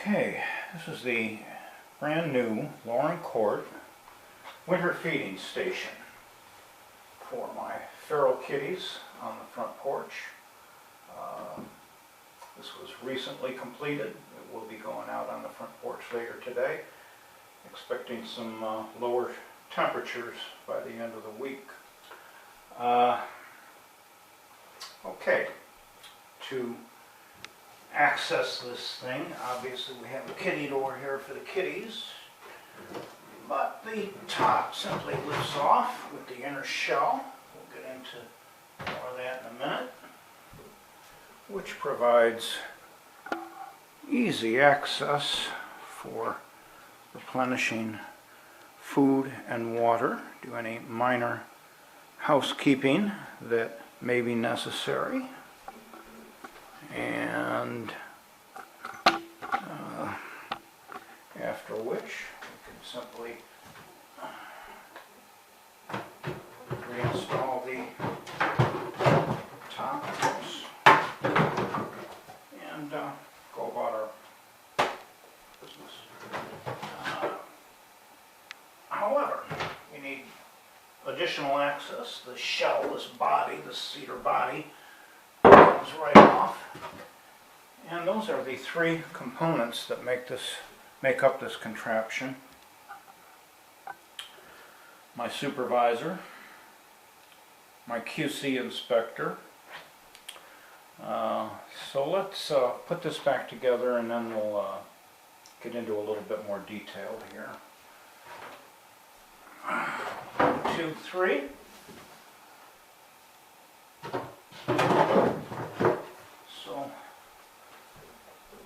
Okay, this is the brand new Loren Court winter feeding station for my feral kitties on the front porch. This was recently completed. It will be going out on the front porch later today. Expecting some lower temperatures by the end of the week. Okay, to access this thing, obviously we have a kitty door here for the kitties, but the top simply lifts off with the inner shell. We'll get into more of that in a minute, which provides easy access for replenishing food and water, do any minor housekeeping that may be necessary, and after which we can simply reinstall the top and go about our business. However, you need additional access. The shell, this body, this cedar body, comes right off. And those are the three components that make up this contraption. My supervisor, my QC inspector. So let's put this back together and then we'll get into a little bit more detail here. 1, 2, 3. So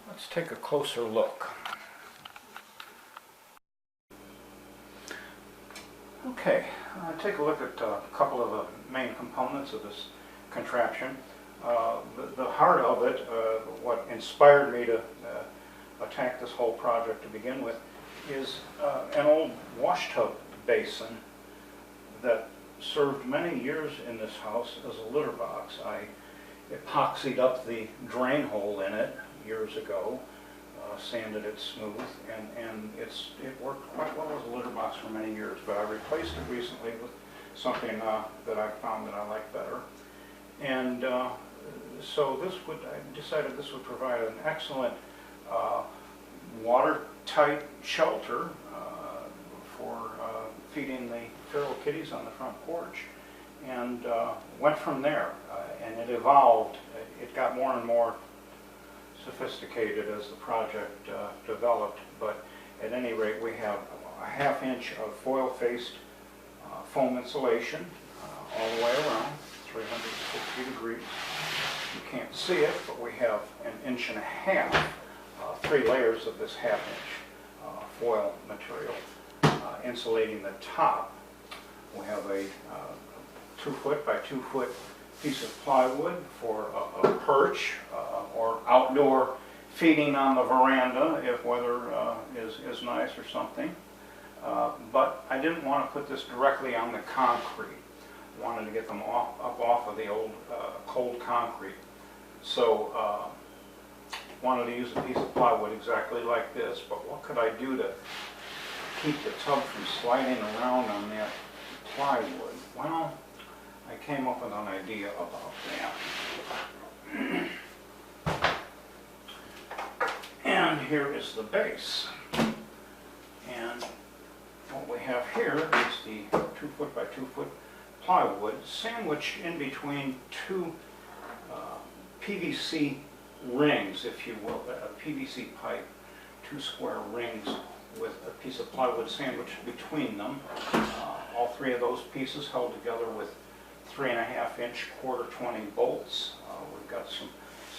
let's take a closer look. Okay, take a look at a couple of the main components of this contraption. The heart of it, what inspired me to attack this whole project to begin with, is an old wash tub basin that served many years in this house as a litter box. I epoxied up the drain hole in it years ago, sanded it smooth, and it worked quite well as a litter box for many years, but I replaced it recently with something that I found that I like better. And so I decided this would provide an excellent watertight shelter for feeding the feral kitties on the front porch, and went from there. And it evolved. It got more and more sophisticated as the project developed, but at any rate we have a 1/2 inch of foil-faced foam insulation all the way around, 360 degrees. You can't see it, but we have 1.5 inches, 3 layers of this 1/2 inch foil material insulating the top. We have a 2 foot by 2 foot piece of plywood for a perch or outdoor feeding on the veranda if weather is nice or something. But I didn't want to put this directly on the concrete. I wanted to get them up off of the old cold concrete. So wanted to use a piece of plywood exactly like this, but what could I do to keep the tub from sliding around on that plywood? Well, I came up with an idea about that. And here is the base. And what we have here is the 2 foot by 2 foot plywood sandwiched in between 2 PVC rings, if you will, a PVC pipe, 2 square rings with a piece of plywood sandwiched between them. All 3 of those pieces held together with 3.5 inch ¼ 20 bolts. We've got some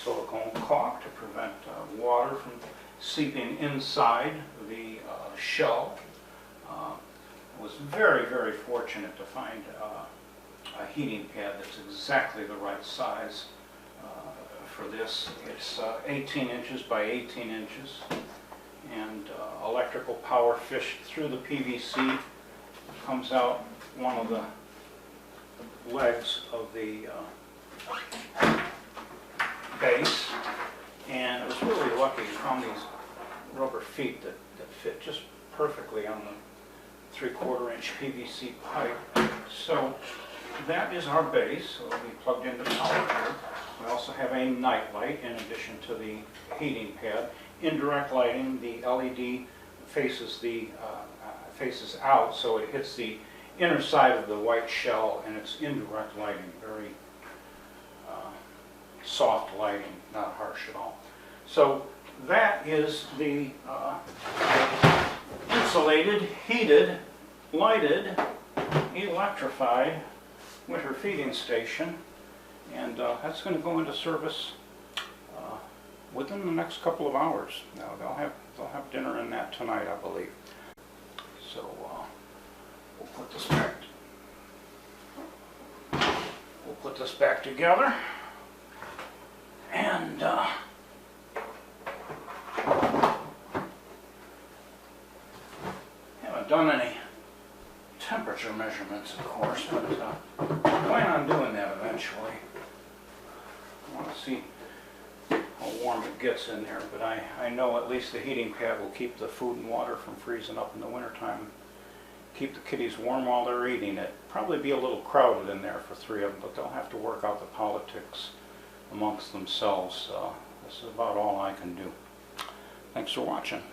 silicone caulk to prevent water from seeping inside the shell. I was very, very fortunate to find a heating pad that's exactly the right size for this. It's 18 inches by 18 inches, and electrical power fished through the PVC comes out one of the legs of the base, and I was really lucky. I found these rubber feet that fit just perfectly on the 3/4 inch PVC pipe. So that is our base. So it'll be plugged into power here. We also have a night light in addition to the heating pad. Indirect lighting, the LED faces faces out, so it hits the inner side of the white shell, and it's indirect lighting, very soft lighting, not harsh at all. So that is the insulated, heated, lighted, electrified winter feeding station, and that's going to go into service within the next couple of hours. Now they'll have dinner in that tonight, I believe. So we'll put this back together, and haven't done any temperature measurements, of course, but plan on doing that eventually. I want to see how warm it gets in there, but I know at least the heating pad will keep the food and water from freezing up in the wintertime. Keep the kitties warm while they're eating it. Probably be a little crowded in there for 3 of them, but they'll have to work out the politics amongst themselves. This is about all I can do. Thanks for watching.